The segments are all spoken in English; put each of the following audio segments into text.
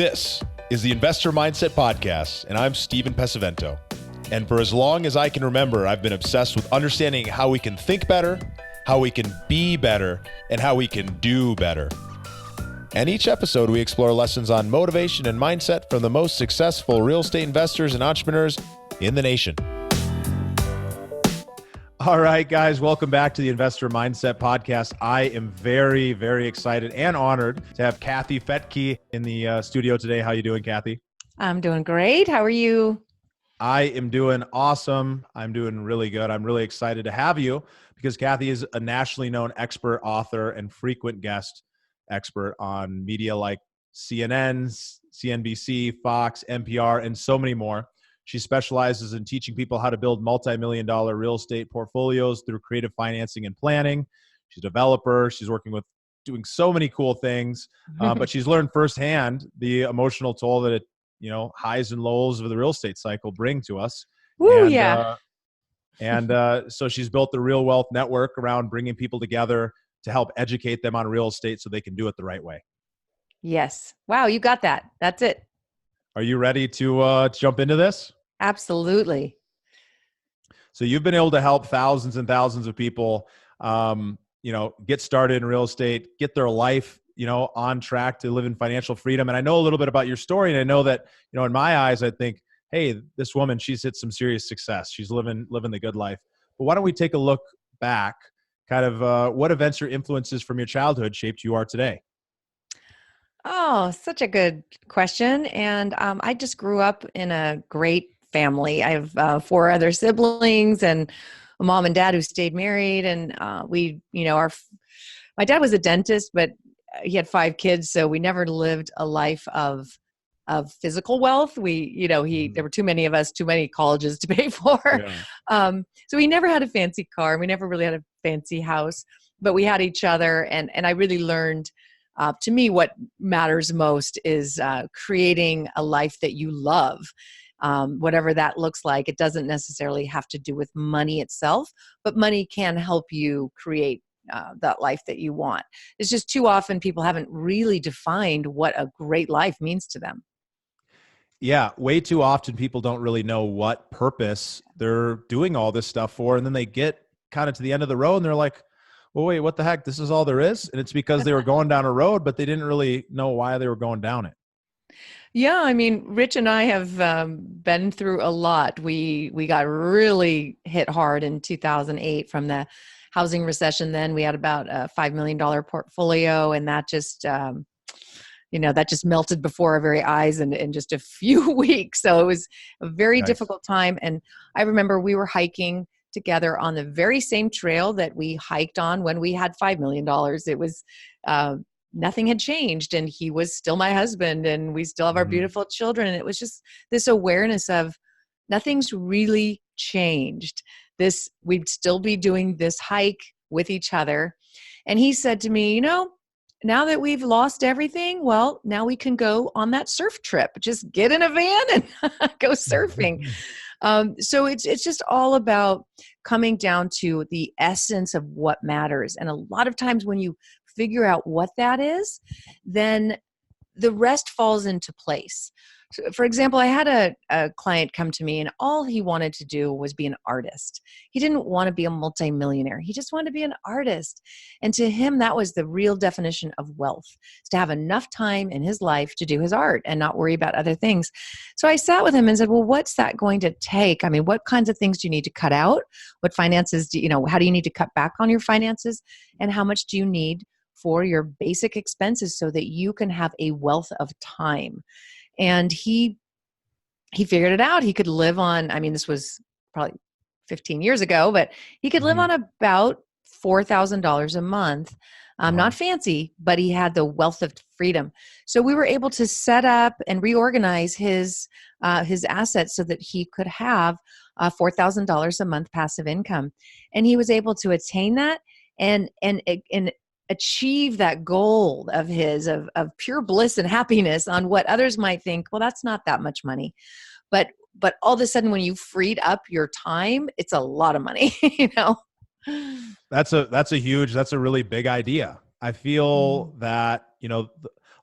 This is the Investor Mindset Podcast, and I'm Steven Pesavento. And for as long as I can remember, I've been obsessed with understanding how we can think better, how we can be better, and how we can do better. And each episode, we explore lessons on motivation and mindset from the most successful real estate investors and entrepreneurs in the nation. All right, guys, welcome back to the Investor Mindset Podcast. I am very, very excited and honored to have Kathy Fettke in the studio today. How you doing, Kathy? I'm doing great. How are you? I am doing awesome. I'm doing really good. I'm really excited to have you because Kathy is a nationally known expert, author, and frequent guest expert on media like CNN, CNBC, Fox, NPR, and so many more. She specializes in teaching people how to build multi-million-dollar real estate portfolios through creative financing and planning. She's a developer. She's working with doing so many cool things, but she's learned firsthand the emotional toll that highs and lows of the real estate cycle bring to us. Woo, and, yeah. So she's built the Real Wealth Network around bringing people together to help educate them on real estate so they can do it the right way. Yes. Wow, you got that. That's it. Are you ready to jump into this? Absolutely. So you've been able to help thousands and thousands of people, get started in real estate, get their life, on track to live in financial freedom. And I know a little bit about your story. And I know that, in my eyes, I think, hey, this woman, she's hit some serious success. She's living the good life. But why don't we take a look back, kind of what events or influences from your childhood shaped you are today? Oh, such a good question. And I just grew up in a great family. I have 4 other siblings and a mom and dad who stayed married. And my dad was a dentist, but he had 5 kids. So we never lived a life of physical wealth. There were too many of us, too many colleges to pay for. Yeah. So we never had a fancy car. We never really had a fancy house, but we had each other. And I really learned, to me, what matters most is creating a life that you love. Whatever that looks like. It doesn't necessarily have to do with money itself, but money can help you create that life that you want. It's just too often people haven't really defined what a great life means to them. Yeah, way too often people don't really know what purpose they're doing all this stuff for. And then they get kind of to the end of the road and they're like, well, wait, what the heck? This is all there is? And it's because they were going down a road, but they didn't really know why they were going down it. Yeah, I mean, Rich and I have been through a lot. We got really hit hard in 2008 from the housing recession. Then we had about a $5 million portfolio, and that just melted before our very eyes in just a few weeks. So it was a very difficult time. And I remember we were hiking together on the very same trail that we hiked on when we had $5 million. It was nothing had changed, and he was still my husband, and we still have our beautiful children. And it was just this awareness of nothing's really changed. We'd still be doing this hike with each other. And he said to me, now that we've lost everything, well, now we can go on that surf trip. Just get in a van and go surfing. So it's just all about coming down to the essence of what matters. And a lot of times when you figure out what that is, then the rest falls into place. So, for example, I had a client come to me, and all he wanted to do was be an artist. He didn't want to be a multimillionaire. He just wanted to be an artist. And to him, that was the real definition of wealth, is to have enough time in his life to do his art and not worry about other things. So I sat with him and said, well, what's that going to take? I mean, what kinds of things do you need to cut out? What finances how do you need to cut back on your finances? And how much do you need for your basic expenses so that you can have a wealth of time? And he figured it out. He could live on, this was probably 15 years ago, but he could live on about $4,000 a month. Not fancy, but he had the wealth of freedom. So we were able to set up and reorganize his assets so that he could have $4,000 a month passive income. And he was able to attain that and achieve that goal of his of pure bliss and happiness on what others might think, well, that's not that much money. But all of a sudden, when you freed up your time, it's a lot of money, That's a really big idea. I feel that,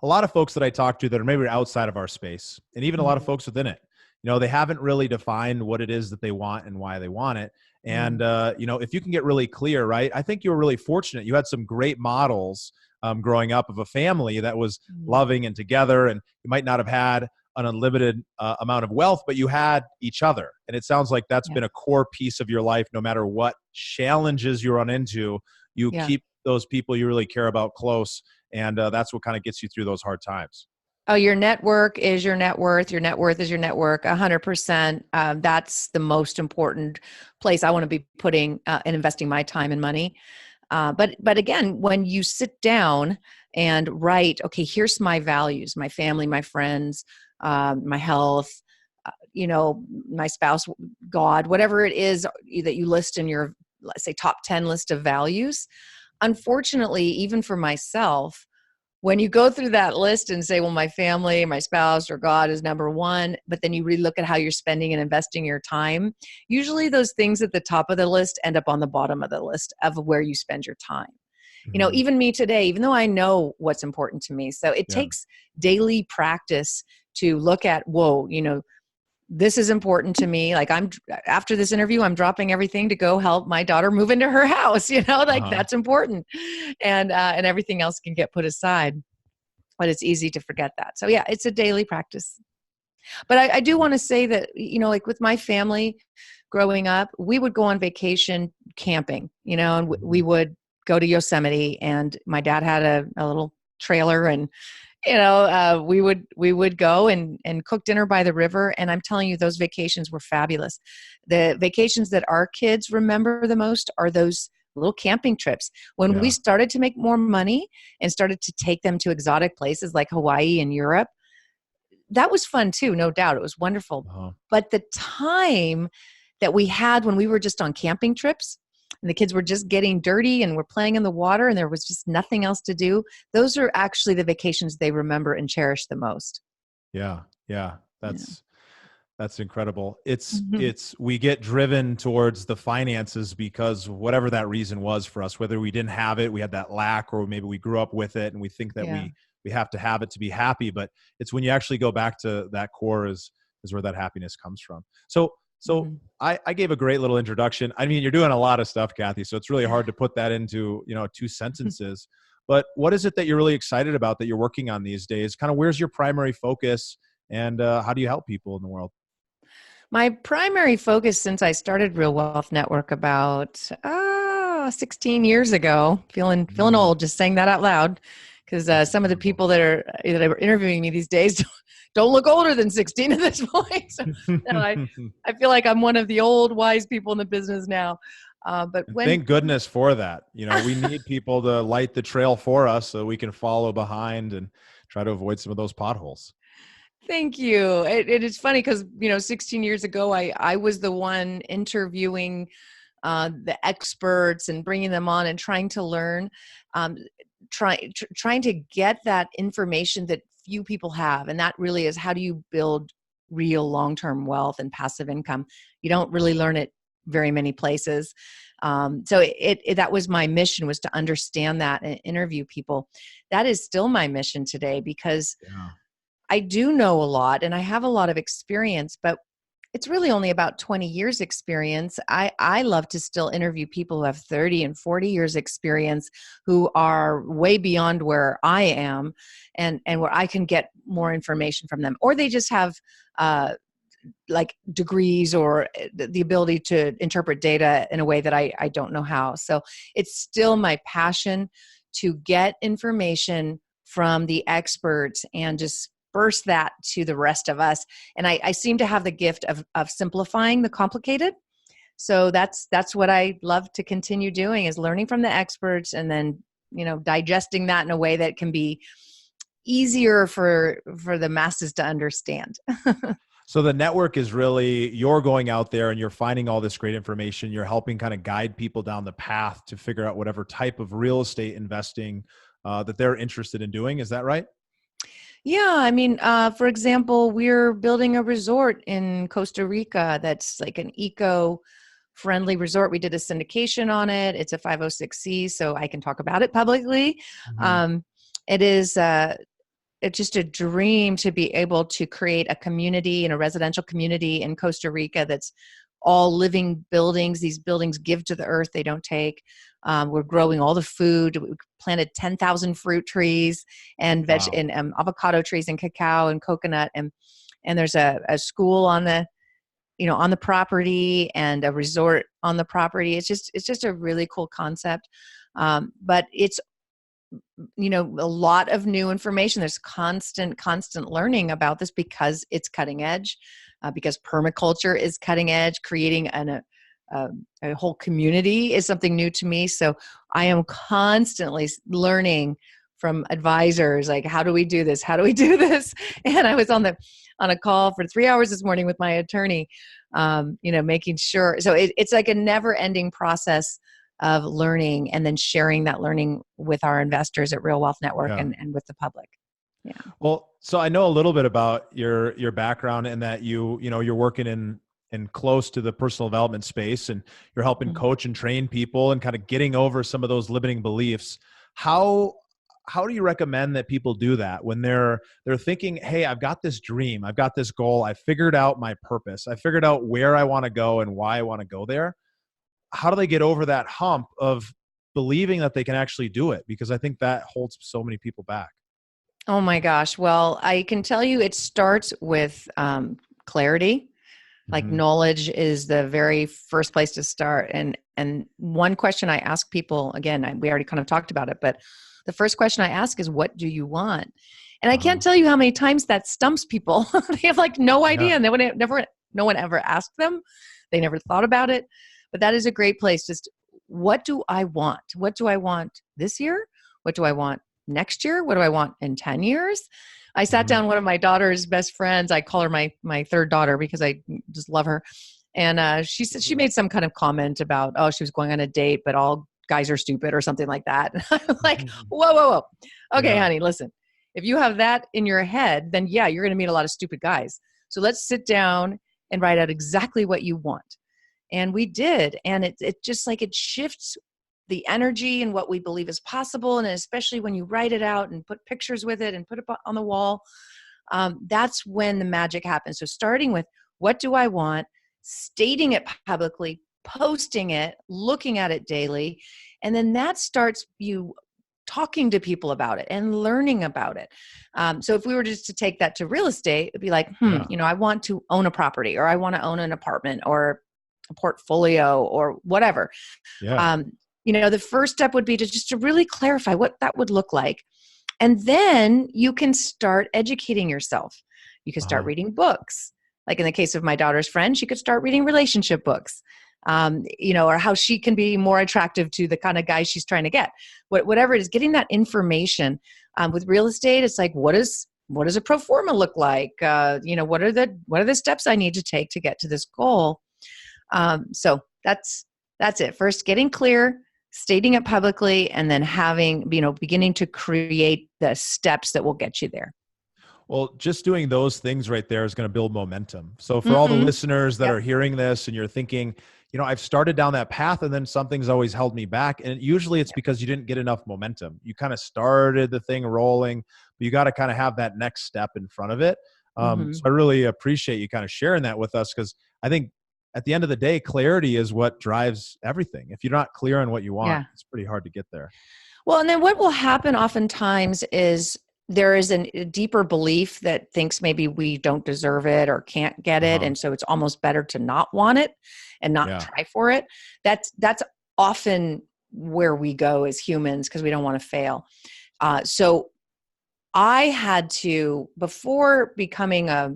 a lot of folks that I talk to that are maybe outside of our space, and even a lot of Mhm. folks within it, they haven't really defined what it is that they want and why they want it. And, Mm. if you can get really clear, right? I think you were really fortunate. You had some great models growing up of a family that was Mm. loving and together, and you might not have had an unlimited amount of wealth, but you had each other. And it sounds like that's Yeah. been a core piece of your life. No matter what challenges you run into, you Yeah. keep those people you really care about close. And that's what kind of gets you through those hard times. Oh, your network is your net worth. Your net worth is your network. 100%. That's the most important place I want to be putting and investing my time and money. But again, when you sit down and write, okay, here's my values, my family, my friends, my health, my spouse, God, whatever it is that you list in your, let's say, top 10 list of values. Unfortunately, even for myself, when you go through that list and say, well, my family, my spouse, or God is number one, but then you really look at how you're spending and investing your time, usually those things at the top of the list end up on the bottom of the list of where you spend your time. Mhm. Even me today, even though I know what's important to me. So it Yeah. takes daily practice to look at, whoa, this is important to me. Like after this interview, I'm dropping everything to go help my daughter move into her house, like Uh-huh. that's important. And everything else can get put aside, but it's easy to forget that. So yeah, it's a daily practice. But I do want to say that, like with my family growing up, we would go on vacation camping, and we Mhm. would go to Yosemite, and my dad had a little trailer, and we would go and cook dinner by the river. And I'm telling you, those vacations were fabulous. The vacations that our kids remember the most are those little camping trips. When we Yeah. started to make more money and started to take them to exotic places like Hawaii and Europe, that was fun too, no doubt. It was wonderful. Uh-huh. But the time that we had when we were just on camping trips and the kids were just getting dirty and were playing in the water and there was just nothing else to do, those are actually the vacations they remember and cherish the most. Yeah. Yeah. Yeah. That's incredible. It's Mhm. it's we get driven towards the finances because whatever that reason was for us, whether we didn't have it, we had that lack, or maybe we grew up with it and we think that Yeah. we have to have it to be happy. But it's when you actually go back to that core is where that happiness comes from. So Mhm. I gave a great little introduction. I mean, you're doing a lot of stuff, Kathy. So it's really hard to put that into, two sentences. But what is it that you're really excited about that you're working on these days? Kind of where's your primary focus, and how do you help people in the world? My primary focus since I started Real Wealth Network about 16 years ago, feeling Mm, old just saying that out loud, because that's some of the incredible. people that are interviewing me these days don't look older than 16 at this point. So no, I feel like I'm one of the old wise people in the business now. But And when thank goodness for that. We need people to light the trail for us so we can follow behind and try to avoid some of those potholes. Thank you. It is funny because 16 years ago, I was the one interviewing the experts and bringing them on and trying to learn, um, trying to get that information that few people have, and that really is how do you build real long-term wealth and passive income. You don't really learn it very many places. So that was my mission, was to understand that and interview people. That is still my mission today because Yeah. I do know a lot and I have a lot of experience, but it's really only about 20 years experience. I love to still interview people who have 30 and 40 years experience, who are way beyond where I am, and where I can get more information from them, or they just have uh, like degrees or the ability to interpret data in a way that I don't know how. So it's still my passion to get information from the experts and just disperse that to the rest of us. And I seem to have the gift of simplifying the complicated. So that's what I love to continue doing, is learning from the experts and then digesting that in a way that can be easier for the masses to understand. So the network is really, you're going out there and you're finding all this great information. You're helping kind of guide people down the path to figure out whatever type of real estate investing that they're interested in doing. Is that right? Yeah, I mean, for example, we're building a resort in Costa Rica that's like an eco-friendly resort. We did a syndication on it. It's a 506c, so I can talk about it publicly. Mhm. Um, it is. it's just a dream to be able to create a community and a residential community in Costa Rica that's all living buildings. These buildings give to the earth, they don't take. We're growing all the food. We planted 10,000 fruit trees and Wow. avocado trees and cacao and coconut. And there's a school on the, on the property, and a resort on the property. It's just a really cool concept. But it's, a lot of new information. There's constant learning about this because it's cutting edge, because permaculture is cutting edge. Creating a whole community is something new to me. So I am constantly learning from advisors, like, how do we do this? How do we do this? And I was on a call for 3 hours this morning with my attorney, making sure. So it's like a never ending process of learning, and then sharing that learning with our investors at Real Wealth Network, Yeah. and with the public. Yeah. Well, so I know a little bit about your background, and that you're working in close to the personal development space, and you're helping coach and train people and kind of getting over some of those limiting beliefs. How do you recommend that people do that when they're thinking, hey, I've got this dream, I've got this goal, I figured out my purpose, I figured out where I want to go and why I want to go there? How do they get over that hump of believing that they can actually do it? Because I think that holds so many people back. Oh my gosh. Well, I can tell you it starts with clarity. Like, knowledge is the very first place to start. And one question I ask people, again, we already kind of talked about it, but the first question I ask is, what do you want? And I can't tell you how many times that stumps people. They have like no idea. And no one ever asked them. They never thought about it. But that is a great place. Just, what do I want? What do I want this year? What do I want next year? What do I want in 10 years? I sat down one of my daughter's best friends. I call her my third daughter because I just love her. And she said, she made some kind of comment about, oh, she was going on a date, but all guys are stupid or something like that. And I'm like, whoa. Okay, honey, listen, if you have that in your head, then yeah, you're going to meet a lot of stupid guys. So let's sit down and write out exactly what you want. And we did. And it just like, it shifts the energy and what we believe is possible. And especially when you write it out and put pictures with it and put it on the wall, that's when the magic happens. So starting with, what do I want? Stating it publicly, posting it, looking at it daily. And then that starts you talking to people about it and learning about it. So if we were just to take that to real estate, it'd be like, I want to own a property, or I want to own an apartment, or a portfolio, or whatever. Yeah. The first step would be to really clarify what that would look like. And then you can start educating yourself. You can start reading books. Like in the case of my daughter's friend, she could start reading relationship books, or how she can be more attractive to the kind of guy she's trying to get. Whatever it is, getting that information. With real estate, it's like, what does a pro forma look like? What are the steps I need to take to get to this goal? So that's it. First, getting clear, stating it publicly, and then beginning to create the steps that will get you there. Well, just doing those things right there is going to build momentum. So for all the listeners that are hearing this and you're thinking, I've started down that path and then something's always held me back. And usually it's because you didn't get enough momentum. You kind of started the thing rolling, but you got to kind of have that next step in front of it. So I really appreciate you kind of sharing that with us, because I think at the end of the day, clarity is what drives everything. If you're not clear on what you want, it's pretty hard to get there. Well, and then what will happen oftentimes is there is a deeper belief that thinks maybe we don't deserve it or can't get it. And so it's almost better to not want it and not try for it. That's often where we go as humans, because we don't want to fail. So I had to, before becoming a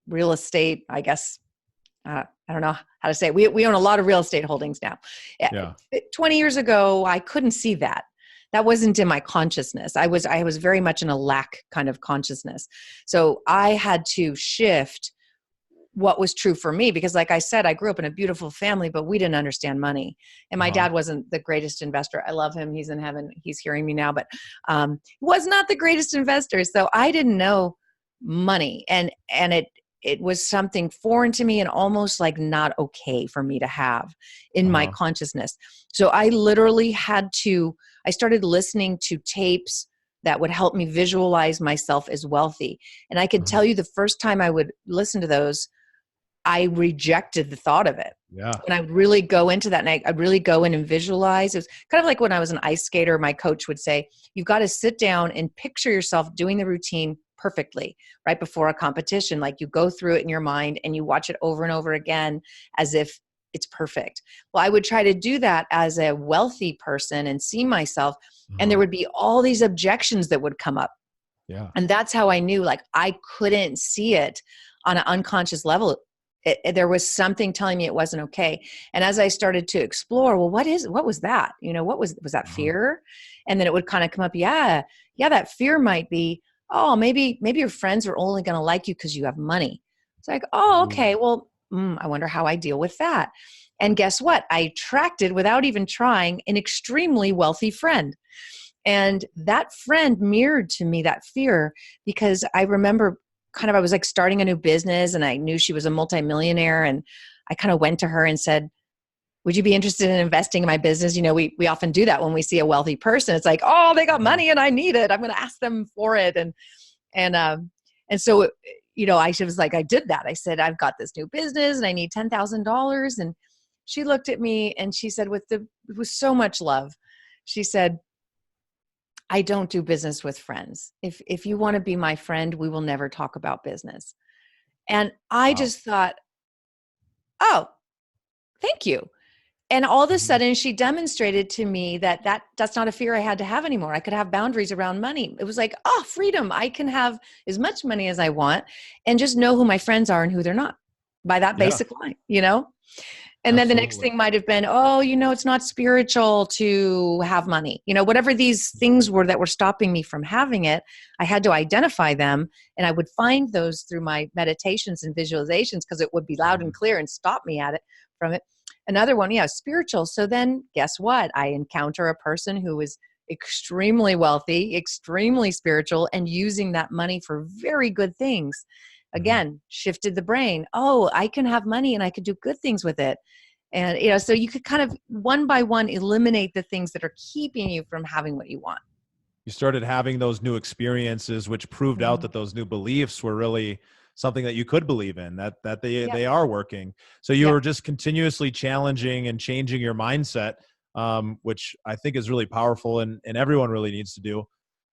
real estate, I guess, I don't know how to say it. We own a lot of real estate holdings now. 20 years ago, I couldn't see that. That wasn't in my consciousness. I was very much in a lack kind of consciousness. So I had to shift what was true for me, because like I said, I grew up in a beautiful family, but we didn't understand money. And my dad wasn't the greatest investor. I love him. He's in heaven. He's hearing me now, but was not the greatest investor. So I didn't know money. And it was something foreign to me and almost like not okay for me to have in my consciousness. So I literally I started listening to tapes that would help me visualize myself as wealthy. And I could tell you the first time I would listen to those, I rejected the thought of it. Yeah. And I would really go into that, and I'd really go in and visualize. It was kind of like when I was an ice skater, my coach would say, you've got to sit down and picture yourself doing the routine perfectly right before a competition. Like you go through it in your mind and you watch it over and over again as if it's perfect. Well, I would try to do that as a wealthy person and see myself, and there would be all these objections that would come up. Yeah. And that's how I knew, like, I couldn't see it on an unconscious level. There was something telling me it wasn't okay. And as I started to explore, well, what was that? What was that fear? And then it would kind of come up. Yeah, that fear might be, oh, maybe your friends are only going to like you because you have money. It's like, oh, okay. Well, I wonder how I deal with that. And guess what? I attracted, without even trying, an extremely wealthy friend. And that friend mirrored to me that fear, because I remember I was like starting a new business, and I knew she was a multimillionaire, and I kind of went to her and said, would you be interested in investing in my business? We often do that when we see a wealthy person. It's like, oh, they got money and I need it. I'm going to ask them for it. And so, I was like, I did that. I said, I've got this new business and I need $10,000. And she looked at me and she said, with so much love, she said, I don't do business with friends. If you want to be my friend, we will never talk about business. And I just thought, oh, thank you. And all of a sudden she demonstrated to me that's not a fear I had to have anymore. I could have boundaries around money. It was like, oh, freedom. I can have as much money as I want and just know who my friends are and who they're not, by that basic line, And then the next thing might have been, oh, it's not spiritual to have money. Whatever these things were that were stopping me from having it, I had to identify them. And I would find those through my meditations and visualizations, because it would be loud and clear and stop me from it. Another one, spiritual. So then guess what? I encounter a person who is extremely wealthy, extremely spiritual, and using that money for very good things. Again, shifted the brain. Oh, I can have money and I could do good things with it. And, so you could kind of one by one eliminate the things that are keeping you from having what you want. You started having those new experiences, which proved out that those new beliefs were really something that you could believe in, that they are working. So you were just continuously challenging and changing your mindset, which I think is really powerful and everyone really needs to do.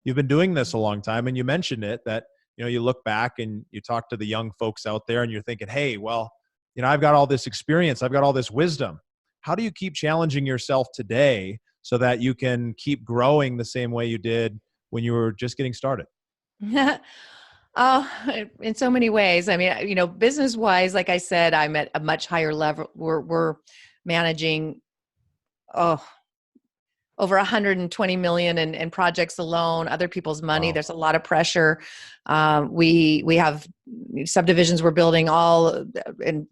You've been doing this a long time, and you mentioned it, that you look back and you talk to the young folks out there and you're thinking, hey, well, I've got all this experience. I've got all this wisdom. How do you keep challenging yourself today so that you can keep growing the same way you did when you were just getting started? Oh, in so many ways. I mean, business wise, like I said, I'm at a much higher level. We're managing, over 120 million in projects alone, other people's money. Wow. There's a lot of pressure. We have subdivisions we're building all in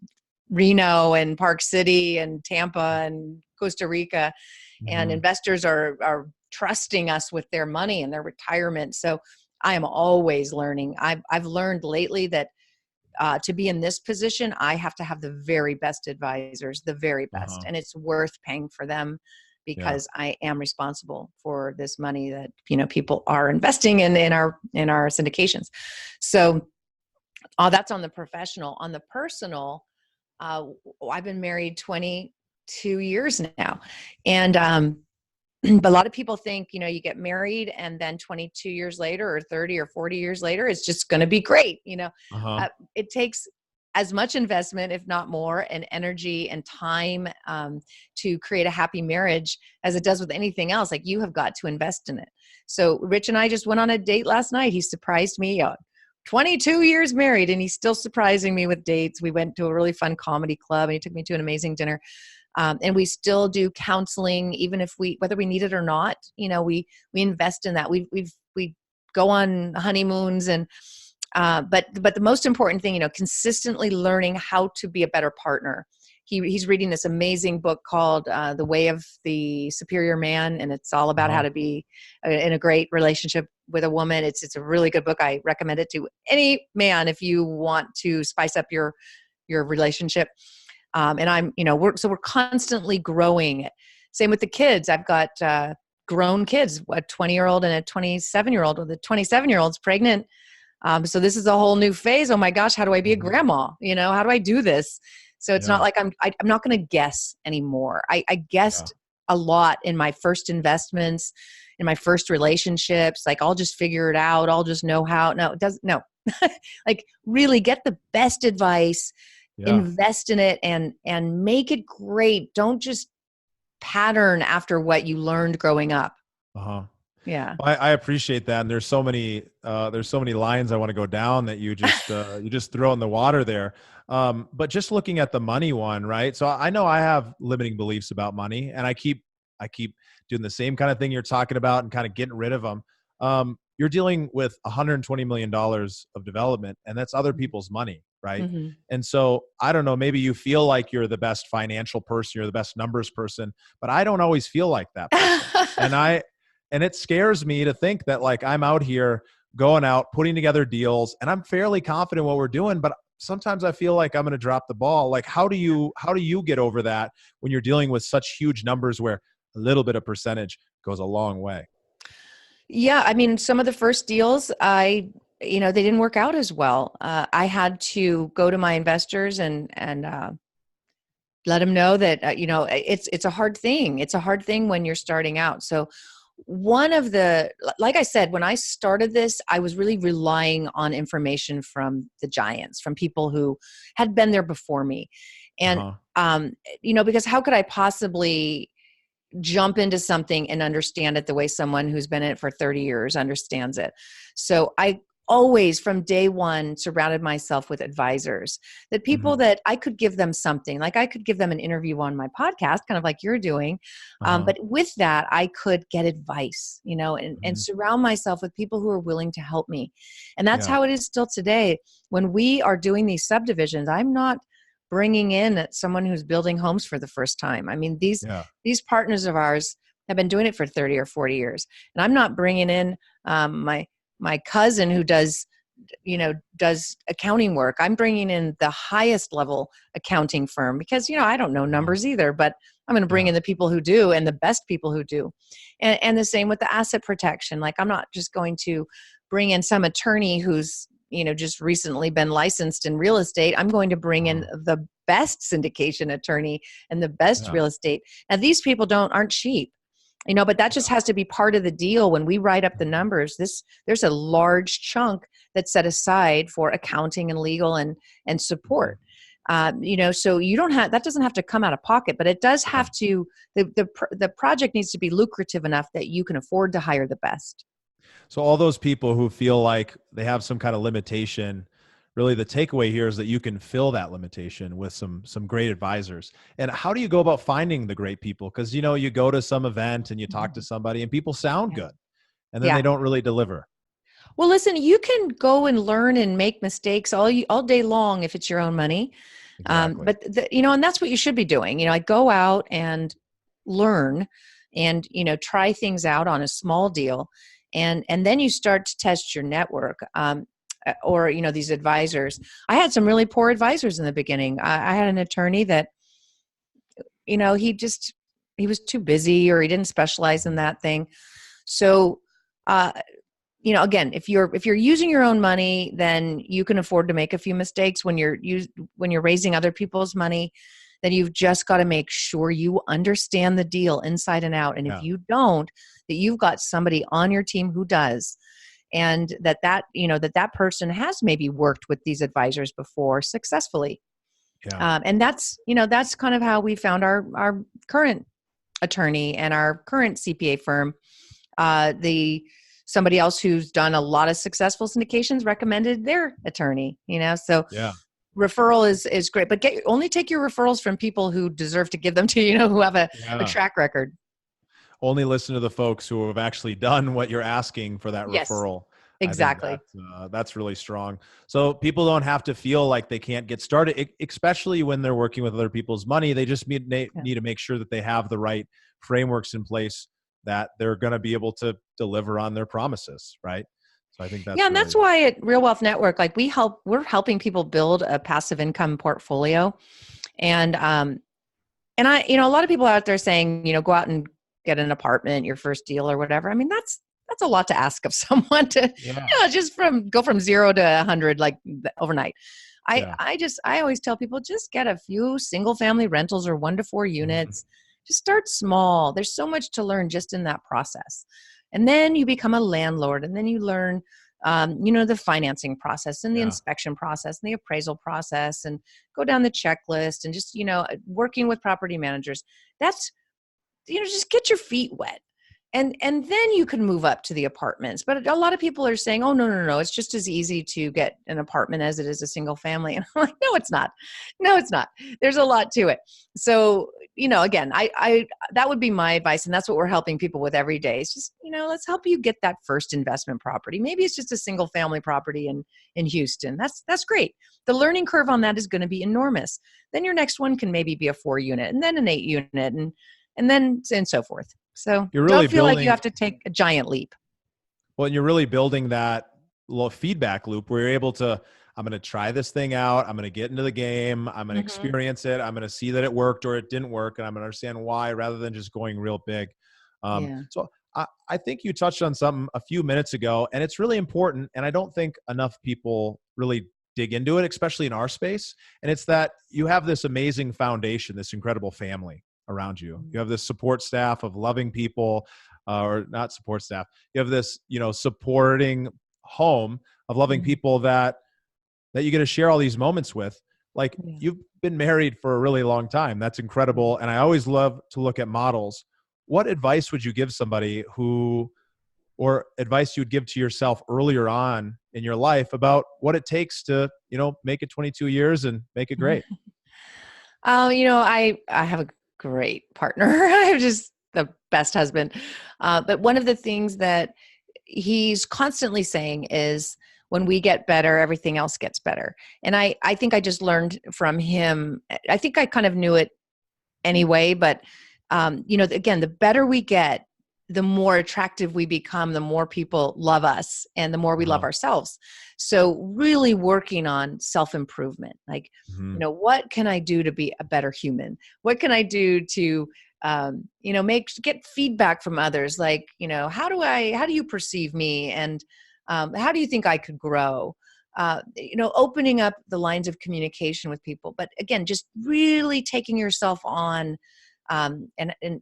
Reno and Park City and Tampa and Costa Rica, and investors are trusting us with their money and their retirement. So I am always learning. I've learned lately that to be in this position, I have to have the very best advisors, the very best, and it's worth paying for them, because I am responsible for this money that people are investing in our syndications. So that's on the professional. On the personal, I've been married 22 years now, and but a lot of people think you get married and then 22 years later or 30 or 40 years later it's just going to be great. It takes as much investment, if not more, and energy and time to create a happy marriage as it does with anything else. Like, you have got to invest in it. So Rich and I just went on a date last night. He surprised me. 22 years married, and he's still surprising me with dates. We went to a really fun comedy club, and he took me to an amazing dinner. And we still do counseling, even if whether we need it or not. We invest in that. We go on honeymoons, and but the most important thing, consistently learning how to be a better partner. He's reading this amazing book called The Way of the Superior Man, and it's all about how to be in a great relationship with a woman. It's a really good book. I recommend it to any man if you want to spice up your relationship. And we're constantly growing it. Same with the kids. I've got grown kids, a 20-year-old and a 27-year-old, or the 27-year-old's pregnant. So this is a whole new phase. Oh my gosh, how do I be a grandma? How do I do this? So it's not like I'm not going to guess anymore. I guessed a lot in my first investments, in my first relationships. Like, I'll just figure it out. I'll just know how. No, it doesn't. No, like, really get the best advice, invest in it, and make it great. Don't just pattern after what you learned growing up. Yeah. Well, I appreciate that. And there's so many lines I want to go down that you just throw in the water there. But just looking at the money one, right? So I know I have limiting beliefs about money, and I keep doing the same kind of thing you're talking about and kind of getting rid of them. You're dealing with $120 million of development, and that's other people's money, right? Mm-hmm. And so I don't know, maybe you feel like you're the best financial person, you're the best numbers person, but I don't always feel like that person. And it scares me to think that, like, I'm out here going out, putting together deals, and I'm fairly confident what we're doing, but sometimes I feel like I'm going to drop the ball. Like, how do you get over that when you're dealing with such huge numbers where a little bit of percentage goes a long way? Yeah. I mean, some of the first deals, they didn't work out as well. I had to go to my investors and let them know that, it's a hard thing. It's a hard thing when you're starting out. So like I said, when I started this, I was really relying on information from the giants, from people who had been there before me. And, because how could I possibly jump into something and understand it the way someone who's been in it for 30 years understands it? So I always, from day one, surrounded myself with advisors, that people that I could give them something, like I could give them an interview on my podcast, kind of like you're doing. But with that, I could get advice, and surround myself with people who are willing to help me. And that's how it is still today. When we are doing these subdivisions, I'm not bringing in someone who's building homes for the first time. I mean, these partners of ours have been doing it for 30 or 40 years. And I'm not bringing in my cousin who does accounting work. I'm bringing in the highest level accounting firm because, I don't know numbers either, but I'm going to bring in the people who do, and the best people who do. And the same with the asset protection. Like, I'm not just going to bring in some attorney who's, just recently been licensed in real estate. I'm going to bring in the best syndication attorney and the best real estate. Now, these people aren't cheap. But that just has to be part of the deal. When we write up the numbers, there's a large chunk that's set aside for accounting and legal and support. So you that doesn't have to come out of pocket, but it does have to, the project needs to be lucrative enough that you can afford to hire the best. So all those people who feel like they have some kind of limitation, really the takeaway here is that you can fill that limitation with some great advisors. And how do you go about finding the great people? Because, you go to some event and you talk to somebody and people sound good, and then they don't really deliver. Well, listen, you can go and learn and make mistakes all day long if it's your own money. Exactly. But and that's what you should be doing. I go out and learn and, try things out on a small deal. And then you start to test your network. Or, these advisors. I had some really poor advisors in the beginning. I had an attorney that, he was too busy, or he didn't specialize in that thing. So, again, if you're using your own money, then you can afford to make a few mistakes. When you're raising other people's money, then you've just got to make sure you understand the deal inside and out. And if you don't, that you've got somebody on your team who does. And that person has maybe worked with these advisors before successfully. And that's kind of how we found our current attorney and our current CPA firm. Somebody else who's done a lot of successful syndications recommended their attorney, so referral is great, but only take your referrals from people who deserve to give them to, who have a track record. Only listen to the folks who have actually done what you're asking for that referral. Exactly. That's really strong. So people don't have to feel like they can't get started, especially when they're working with other people's money. They just need to make sure that they have the right frameworks in place, that they're going to be able to deliver on their promises, right? So I think that's and that's why at Real Wealth Network, like we're helping people build a passive income portfolio. And a lot of people out there saying, go out and get an apartment, your first deal or whatever. I mean, that's a lot to ask of someone to, Yeah. just go from 0 to 100 like overnight. Yeah. I always tell people, just get a few single family rentals or 1 to 4 Mhm. units. Just start small. There's so much to learn just in that process. And then you become a landlord, and then you learn, the financing process and the Yeah. inspection process and the appraisal process, and go down the checklist, and just, working with property managers. That's, just get your feet wet. And then you can move up to the apartments. But a lot of people are saying, oh, no, no, no, it's just as easy to get an apartment as it is a single family. And I'm like, no, it's not. No, it's not. There's a lot to it. So, again, I that would be my advice. And that's what we're helping people with every day. It's just, let's help you get that first investment property. Maybe it's just a single family property in Houston. That's great. The learning curve on that is going to be enormous. Then your next one can maybe be a 4 unit, and then an 8 unit, and then and so forth. So You're really don't feel like you building have to take a giant leap. Well, and you're really building that little feedback loop where you're able to, I'm going to try this thing out. I'm going to get into the game. I'm going to Hmm. experience it. I'm going to see that it worked or it didn't work. And I'm going to understand why rather than just going real big. Yeah. So I think you touched on something a few minutes ago, and it's really important. And I don't think enough people really dig into it, especially in our space. And it's that you have this amazing foundation, this incredible family around you. You have this support staff of loving people, or not support staff. You have this, supporting home of loving Mhm. people that you get to share all these moments with. Like, Yeah. you've been married for a really long time. That's Yeah. incredible. And I always love to look at models. What advice would you give somebody or advice you would give to yourself earlier on in your life about what it takes to, make it 22 years and make it great? I have a great partner. I have just the best husband. But one of the things that he's constantly saying is, when we get better, everything else gets better. And I think I just learned from him. I think I kind of knew it anyway, but again, the better we get, the more attractive we become, the more people love us, and the more we love Uh-huh. ourselves. So really working on self-improvement, like, Mhm. what can I do to be a better human? What can I do to, get feedback from others? Like, how do you perceive me? And how do you think I could grow? Opening up the lines of communication with people. But again, just really taking yourself on, and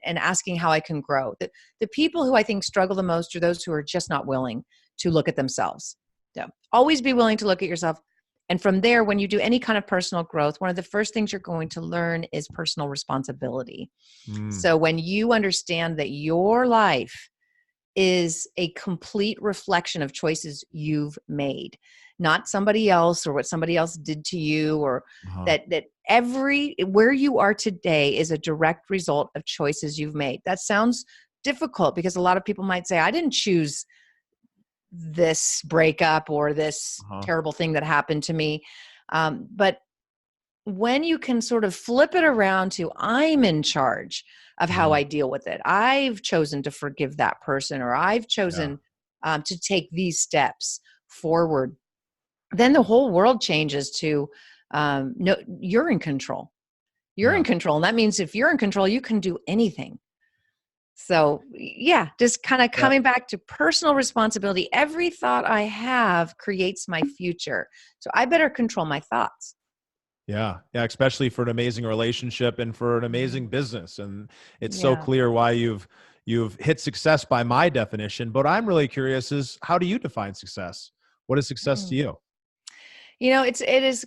asking how I can grow. The people who I think struggle the most are those who are just not willing to look at themselves. So always be willing to look at yourself. And from there, when you do any kind of personal growth, one of the first things you're going to learn is personal responsibility. Mm. So when you understand that your life is a complete reflection of choices you've made, not somebody else or what somebody else did to you, or Uh-huh. that where you are today is a direct result of choices you've made. That sounds difficult because a lot of people might say, I didn't choose this breakup or this Uh-huh. terrible thing that happened to me. But when you can sort of flip it around to, I'm in charge of how Mhm. I deal with it. I've chosen to forgive that person, or I've Yeah. chosen to take these steps forward. Then the whole world changes to, no, you're in control. You're in Yeah. control. And that means if you're in control, you can do anything. So, yeah, just kind of Yeah. coming back to personal responsibility. Every thought I have creates my future. So I better control my thoughts. Yeah. Yeah. Especially for an amazing relationship and for an amazing Mhm. business. And it's so Yeah. clear why you've hit success by my definition. But I'm really curious is, how do you define success? What is success to Mm. you? It is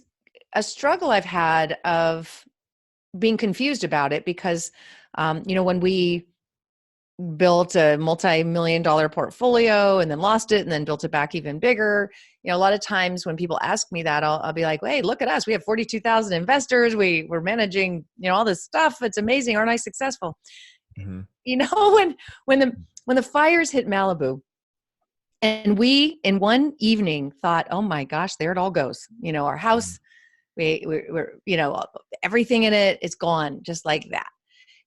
a struggle I've had of being confused about it because, when we built a multi-million dollar portfolio and then lost it and then built it back even bigger, a lot of times when people ask me that, I'll be like, hey, look at us. We have 42,000 investors. We're managing, all this stuff. It's amazing. Aren't I successful? Mhm. When the fires hit Malibu, and we in one evening thought, oh my gosh, there it all goes. Our Mhm. house, we're everything in it is gone just like that.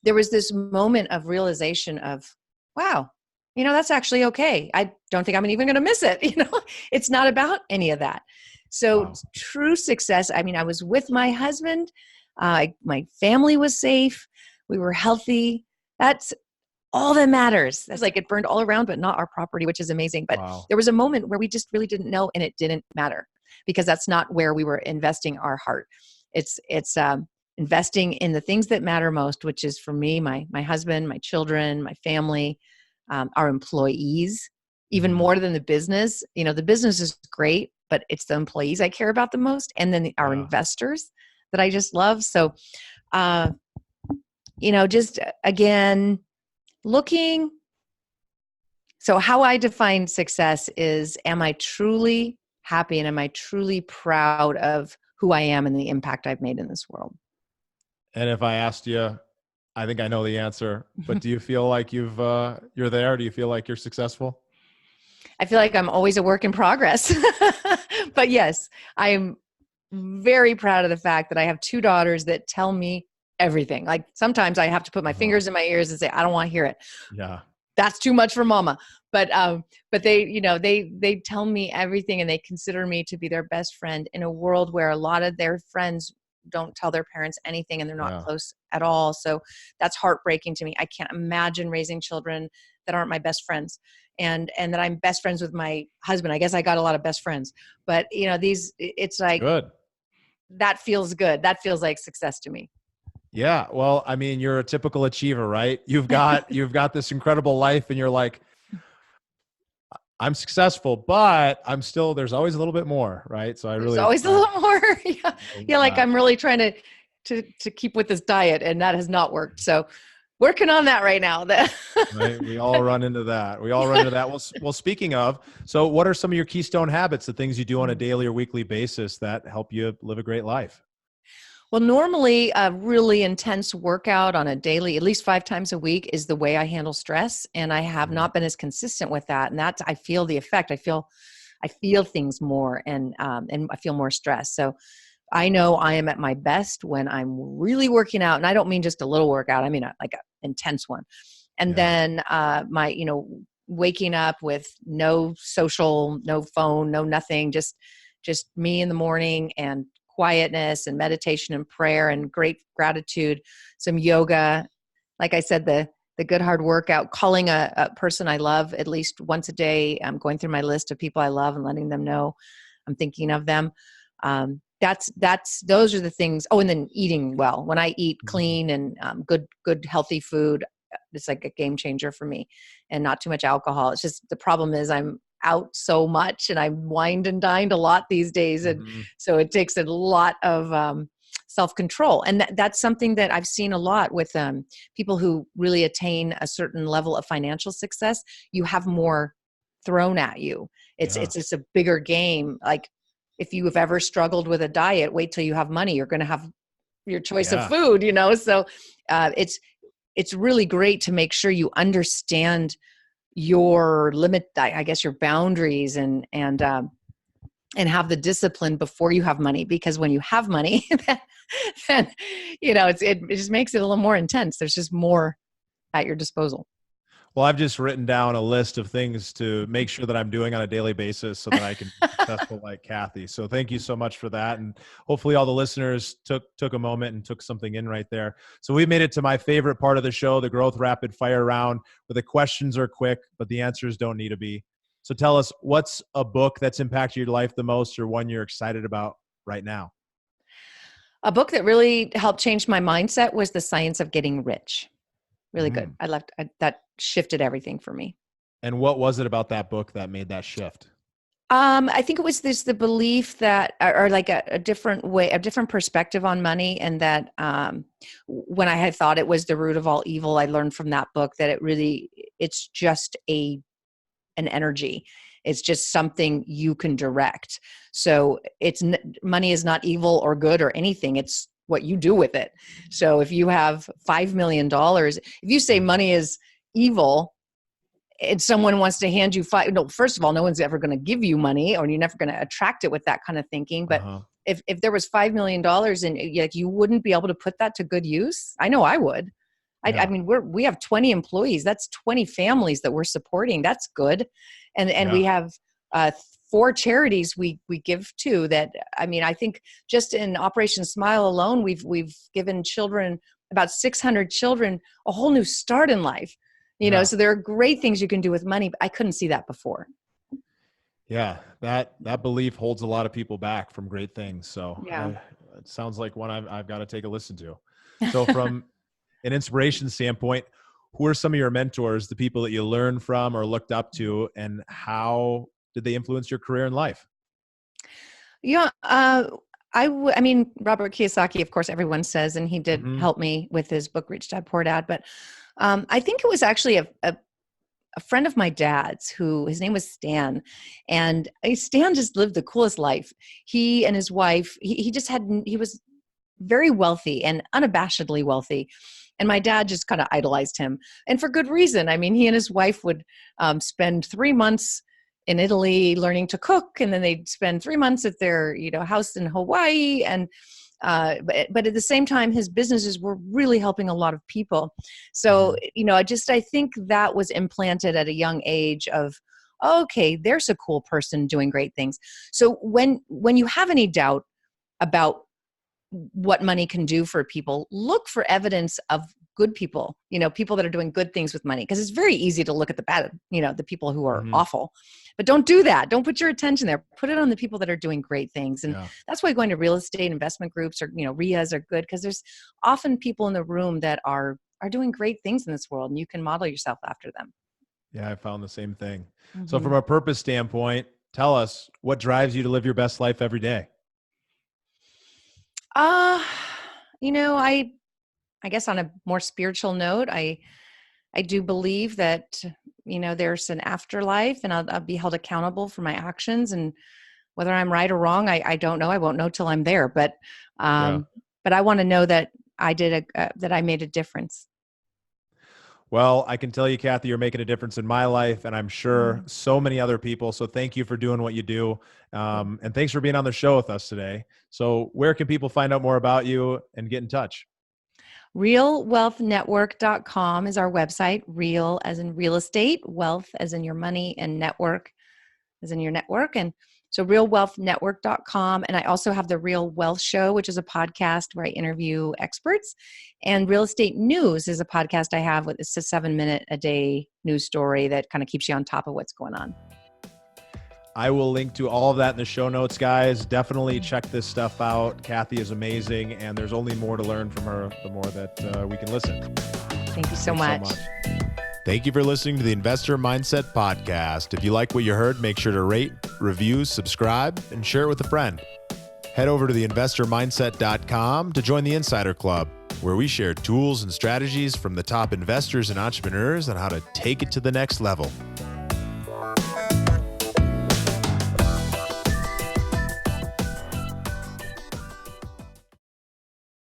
There was this moment of realization of, wow, that's actually okay. I don't think I'm even going to miss it. It's not about any of that. So Wow. true success. I mean, I was with my husband. My family was safe. We were healthy. That's all that matters. It's like it burned all around, but not our property, which is amazing. But Wow. there was a moment where we just really didn't know, and it didn't matter because that's not where we were investing our heart. It's investing in the things that matter most, which is for me, my husband, my children, my family, our employees, even more than the business. The business is great, but it's the employees I care about the most, and then our investors that I just love. So, just again, looking. So how I define success is, am I truly happy and am I truly proud of who I am and the impact I've made in this world? And if I asked you, I think I know the answer, but do you feel like you're there? Do you feel like you're successful? I feel like I'm always a work in progress. But yes, I am very proud of the fact that I have two daughters that tell me everything. Like sometimes I have to put my fingers in my ears and say, I don't want to hear it. Yeah. That's too much for mama. But they, they tell me everything, and they consider me to be their best friend in a world where a lot of their friends don't tell their parents anything and they're not close at all. So that's heartbreaking to me. I can't imagine raising children that aren't my best friends, and that I'm best friends with my husband. I guess I got a lot of best friends, but it's like, good. That feels good. That feels like success to me. Yeah. Well, I mean, you're a typical achiever, right? You've got this incredible life and you're like, I'm successful, but there's always a little bit more, right? So There's always a little more. Yeah. Like I'm really trying to keep with this diet, and that has not worked. So working on that right now. Right? We all run into that. Well, speaking of, so what are some of your keystone habits, the things you do on a daily or weekly basis that help you live a great life? Well, normally a really intense workout on a daily, at least 5 times a week, is the way I handle stress. And I have not been as consistent with that. And I feel the effect. I feel things more, and I feel more stress. So I know I am at my best when I'm really working out. And I don't mean just a little workout. I mean like an intense one. And then my, waking up with no social, no phone, no nothing, just me in the morning, and quietness and meditation and prayer and great gratitude, some yoga. Like I said, the good hard workout, calling a person I love at least once a day. I'm going through my list of people I love and letting them know I'm thinking of them. Those are the things. Oh, and then eating well. When I eat clean and good healthy food, it's like a game changer for me. And not too much alcohol. It's just, the problem is I'm out so much and I'm wined and dined a lot these days. And so it takes a lot of self-control. And that's something that I've seen a lot with people who really attain a certain level of financial success. You have more thrown at you. It's just a bigger game. Like if you have ever struggled with a diet, wait till you have money. You're going to have your choice of food, So it's really great to make sure you understand your limit, I guess your boundaries, and have the discipline before you have money, because when you have money, then it just makes it a little more intense. There's just more at your disposal. Well, I've just written down a list of things to make sure that I'm doing on a daily basis so that I can be successful like Kathy. So thank you so much for that. And hopefully all the listeners took a moment and took something in right there. So we made it to my favorite part of the show, the growth rapid fire round, where the questions are quick, but the answers don't need to be. So tell us, what's a book that's impacted your life the most, or one you're excited about right now? A book that really helped change my mindset was The Science of Getting Rich. Really good. That shifted everything for me. And what was it about that book that made that shift? I think it was the belief that, or like a different way, a different perspective on money. And that when I had thought it was the root of all evil, I learned from that book that it's just an energy. It's just something you can direct. So money is not evil or good or anything. It's what you do with it. So if you have $5 million, if you say money is evil and someone wants to hand you first of all, no one's ever going to give you money, or you're never going to attract it with that kind of thinking. But if there was $5 million and you wouldn't be able to put that to good use, I know I would. I mean, we have 20 employees. That's 20 families that we're supporting. That's good. And we have 4 charities we give to that. I mean, I think just in Operation Smile alone, we've given children, about 600 children, a whole new start in life. So there are great things you can do with money, but I couldn't see that before. Yeah, that belief holds a lot of people back from great things. So Yeah. it sounds like one I've got to take a listen to. So from an inspiration standpoint, who are some of your mentors, the people that you learned from or looked up to, and how did they influence your career and life? Yeah. I mean, Robert Kiyosaki, of course, everyone says, and he did help me with his book, Rich Dad, Poor Dad. But I think it was actually a friend of my dad's who his name was Stan, and Stan just lived the coolest life. He and his wife, he was very wealthy and unabashedly wealthy. And my dad just kind of idolized him, and for good reason. I mean, he and his wife would spend 3 months in Italy learning to cook, and then they'd spend 3 months at their house in Hawaii. And but at the same time, his businesses were really helping a lot of people. So I think that was implanted at a young age of, okay, there's a cool person doing great things. So when you have any doubt about what money can do for people, look for evidence of good people, people that are doing good things with money. Because it's very easy to look at the bad, the people who are awful. But don't do that. Don't put your attention there. Put it on the people that are doing great things. And that's why going to real estate investment groups or, RIAs are good, because there's often people in the room that are doing great things in this world, and you can model yourself after them. Yeah, I found the same thing. So from a purpose standpoint, tell us, what drives you to live your best life every day? I guess on a more spiritual note, I do believe that, there's an afterlife, and I'll be held accountable for my actions, and whether I'm right or wrong, I don't know. I won't know till I'm there, but I want to know that that I made a difference. Well, I can tell you, Kathy, you're making a difference in my life, and I'm sure so many other people. So thank you for doing what you do. And thanks for being on the show with us today. So where can people find out more about you and get in touch? realwealthnetwork.com is our website. Real as in real estate, wealth as in your money, and network as in your network. And so realwealthnetwork.com. And I also have the Real Wealth Show, which is a podcast where I interview experts. And Real Estate News is a podcast I have it's a 7-minute a day news story that kind of keeps you on top of what's going on. I will link to all of that in the show notes, guys. Definitely check this stuff out. Kathy is amazing, and there's only more to learn from her the more that we can listen. Thank you so much. Thank you for listening to the Investor Mindset Podcast. If you like what you heard, make sure to rate, review, subscribe, and share it with a friend. Head over to theinvestormindset.com to join the Insider Club, where we share tools and strategies from the top investors and entrepreneurs on how to take it to the next level.